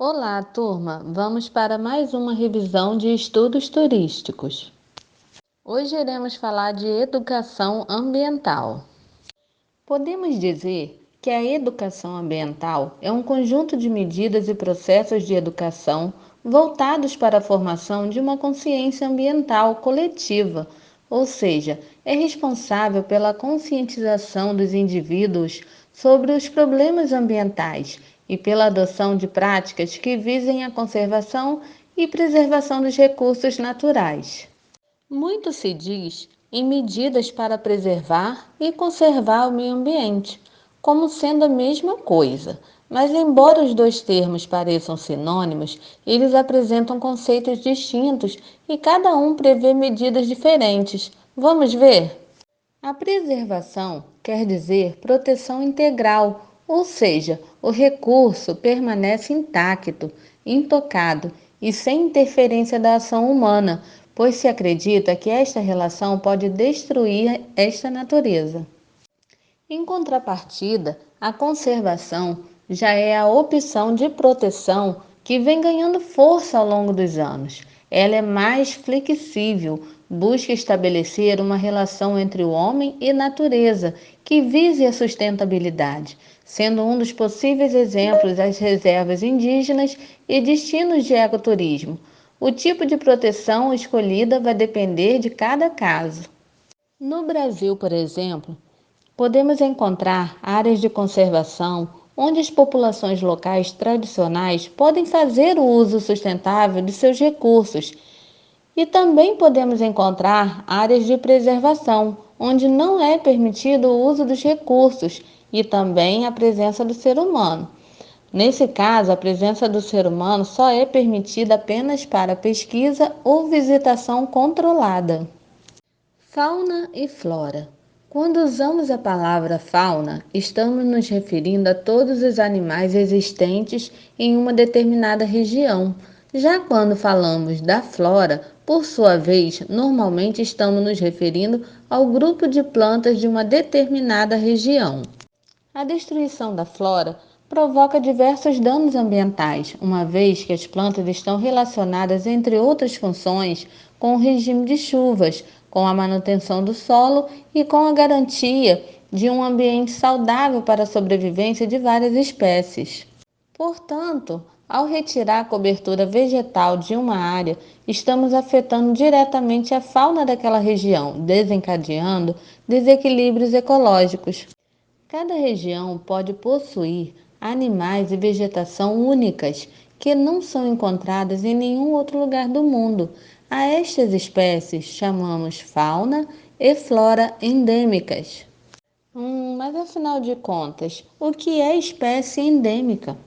Olá, turma! Vamos para mais uma revisão de estudos turísticos. Hoje iremos falar de educação ambiental. Podemos dizer que a educação ambiental é um conjunto de medidas e processos de educação voltados para a formação de uma consciência ambiental coletiva, ou seja, é responsável pela conscientização dos indivíduos sobre os problemas ambientais e pela adoção de práticas que visem a conservação e preservação dos recursos naturais. Muito se diz em medidas para preservar e conservar o meio ambiente, como sendo a mesma coisa, mas embora os dois termos pareçam sinônimos, eles apresentam conceitos distintos e cada um prevê medidas diferentes. Vamos ver? A preservação quer dizer proteção integral, ou seja, o recurso permanece intacto, intocado e sem interferência da ação humana, pois se acredita que esta relação pode destruir esta natureza. Em contrapartida, a conservação já é a opção de proteção que vem ganhando força ao longo dos anos. Ela é mais flexível, busca estabelecer uma relação entre o homem e natureza que vise a sustentabilidade, sendo um dos possíveis exemplos as reservas indígenas e destinos de ecoturismo. O tipo de proteção escolhida vai depender de cada caso. No Brasil, por exemplo, podemos encontrar áreas de conservação onde as populações locais tradicionais podem fazer o uso sustentável de seus recursos, e também podemos encontrar áreas de preservação onde não é permitido o uso dos recursos e também a presença do ser humano. Nesse caso, a presença do ser humano só é permitida apenas para pesquisa ou visitação controlada. Fauna e flora. Quando usamos a palavra fauna, estamos nos referindo a todos os animais existentes em uma determinada região. Já quando falamos da flora, por sua vez, normalmente estamos nos referindo ao grupo de plantas de uma determinada região. A destruição da flora provoca diversos danos ambientais, uma vez que as plantas estão relacionadas, entre outras funções, com o regime de chuvas, com a manutenção do solo e com a garantia de um ambiente saudável para a sobrevivência de várias espécies. Portanto, ao retirar a cobertura vegetal de uma área, estamos afetando diretamente a fauna daquela região, desencadeando desequilíbrios ecológicos. Cada região pode possuir animais e vegetação únicas que não são encontradas em nenhum outro lugar do mundo. A estas espécies chamamos fauna e flora endêmicas. Mas afinal de contas, o que é espécie endêmica?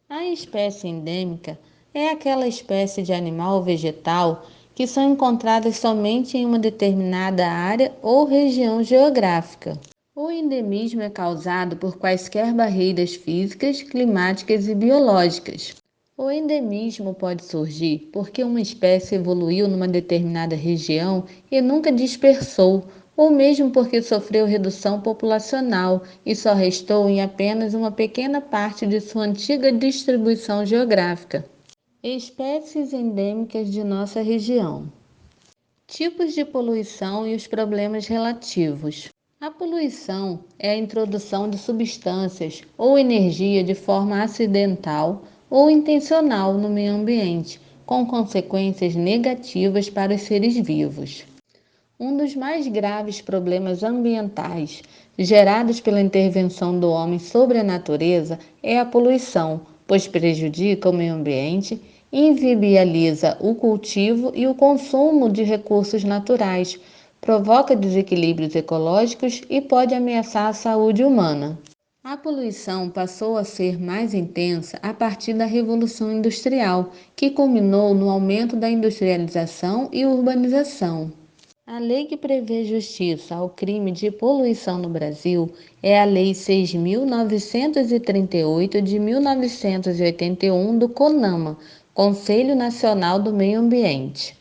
A espécie endêmica é aquela espécie de animal ou vegetal que são encontradas somente em uma determinada área ou região geográfica. O endemismo é causado por quaisquer barreiras físicas, climáticas e biológicas. O endemismo pode surgir porque uma espécie evoluiu numa determinada região e nunca dispersou, ou mesmo porque sofreu redução populacional e só restou em apenas uma pequena parte de sua antiga distribuição geográfica. Espécies endêmicas de nossa região. Tipos de poluição e os problemas relativos. A poluição é a introdução de substâncias ou energia de forma acidental ou intencional no meio ambiente, com consequências negativas para os seres vivos. Um dos mais graves problemas ambientais gerados pela intervenção do homem sobre a natureza é a poluição, pois prejudica o meio ambiente, inviabiliza o cultivo e o consumo de recursos naturais, provoca desequilíbrios ecológicos e pode ameaçar a saúde humana. A poluição passou a ser mais intensa a partir da Revolução Industrial, que culminou no aumento da industrialização e urbanização. A lei que prevê justiça ao crime de poluição no Brasil é a Lei 6.938 de 1981 do CONAMA, Conselho Nacional do Meio Ambiente,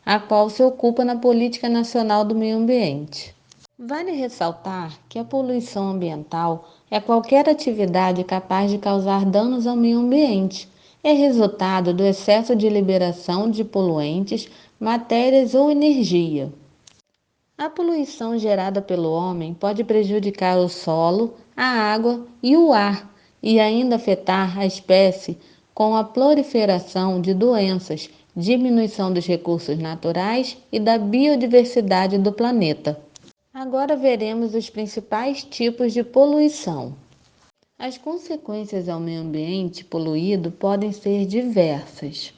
a qual se ocupa na Política Nacional do Meio Ambiente. Vale ressaltar que a poluição ambiental é qualquer atividade capaz de causar danos ao meio ambiente. é resultado do excesso de liberação de poluentes, matérias ou energia. A poluição gerada pelo homem pode prejudicar o solo, a água e o ar, e ainda afetar a espécie com a proliferação de doenças, diminuição dos recursos naturais e da biodiversidade do planeta. Agora veremos os principais tipos de poluição. As consequências ao meio ambiente poluído podem ser diversas.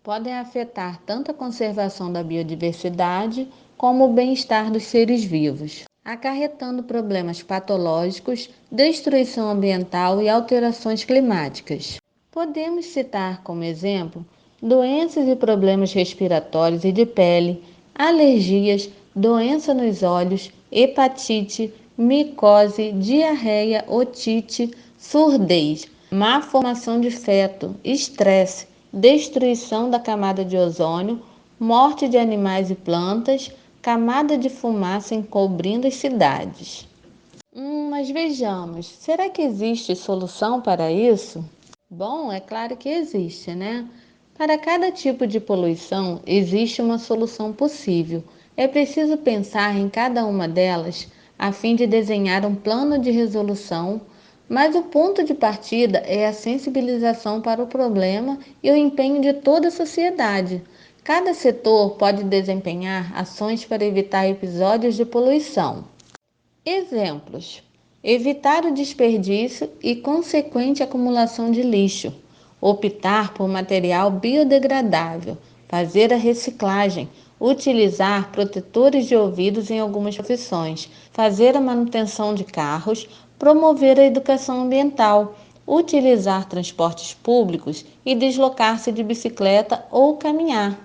Podem afetar tanto a conservação da biodiversidade como o bem-estar dos seres vivos, acarretando problemas patológicos, destruição ambiental e alterações climáticas. Podemos citar como exemplo doenças e problemas respiratórios e de pele, alergias, doença nos olhos, hepatite, micose, diarreia, otite, surdez, má formação de feto, estresse, destruição da camada de ozônio, morte de animais e plantas, camada de fumaça encobrindo as cidades. Mas vejamos, será que existe solução para isso? Bom, é claro que existe, né? Para cada tipo de poluição, existe uma solução possível. É preciso pensar em cada uma delas a fim de desenhar um plano de resolução, mas o ponto de partida é a sensibilização para o problema e o empenho de toda a sociedade. Cada setor pode desempenhar ações para evitar episódios de poluição. Exemplos: evitar o desperdício e consequente acumulação de lixo, optar por material biodegradável, fazer a reciclagem, utilizar protetores de ouvidos em algumas profissões, fazer a manutenção de carros, promover a educação ambiental, utilizar transportes públicos e deslocar-se de bicicleta ou caminhar,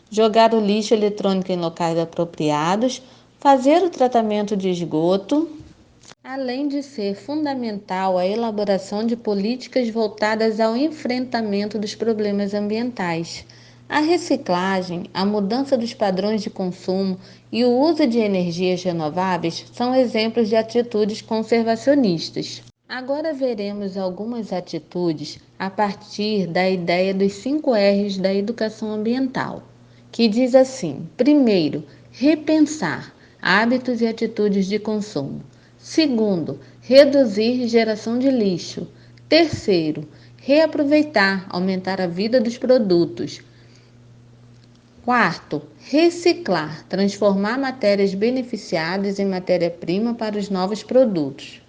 jogar o lixo eletrônico em locais apropriados, fazer o tratamento de esgoto, além de ser fundamental a elaboração de políticas voltadas ao enfrentamento dos problemas ambientais. A reciclagem, a mudança dos padrões de consumo e o uso de energias renováveis são exemplos de atitudes conservacionistas. Agora veremos algumas atitudes a partir da ideia dos 5 R's da educação ambiental, que diz assim: primeiro, repensar hábitos e atitudes de consumo. Segundo, reduzir geração de lixo. Terceiro, reaproveitar, aumentar a vida dos produtos. Quarto, reciclar, transformar matérias beneficiadas em matéria-prima para os novos produtos.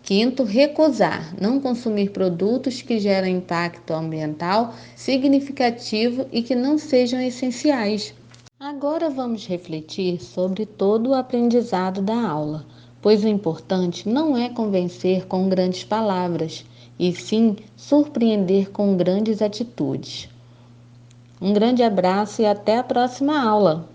Quinto, recusar, não consumir produtos que geram impacto ambiental significativo e que não sejam essenciais. Agora vamos refletir sobre todo o aprendizado da aula, pois o importante não é convencer com grandes palavras, e sim surpreender com grandes atitudes. Um grande abraço e até a próxima aula!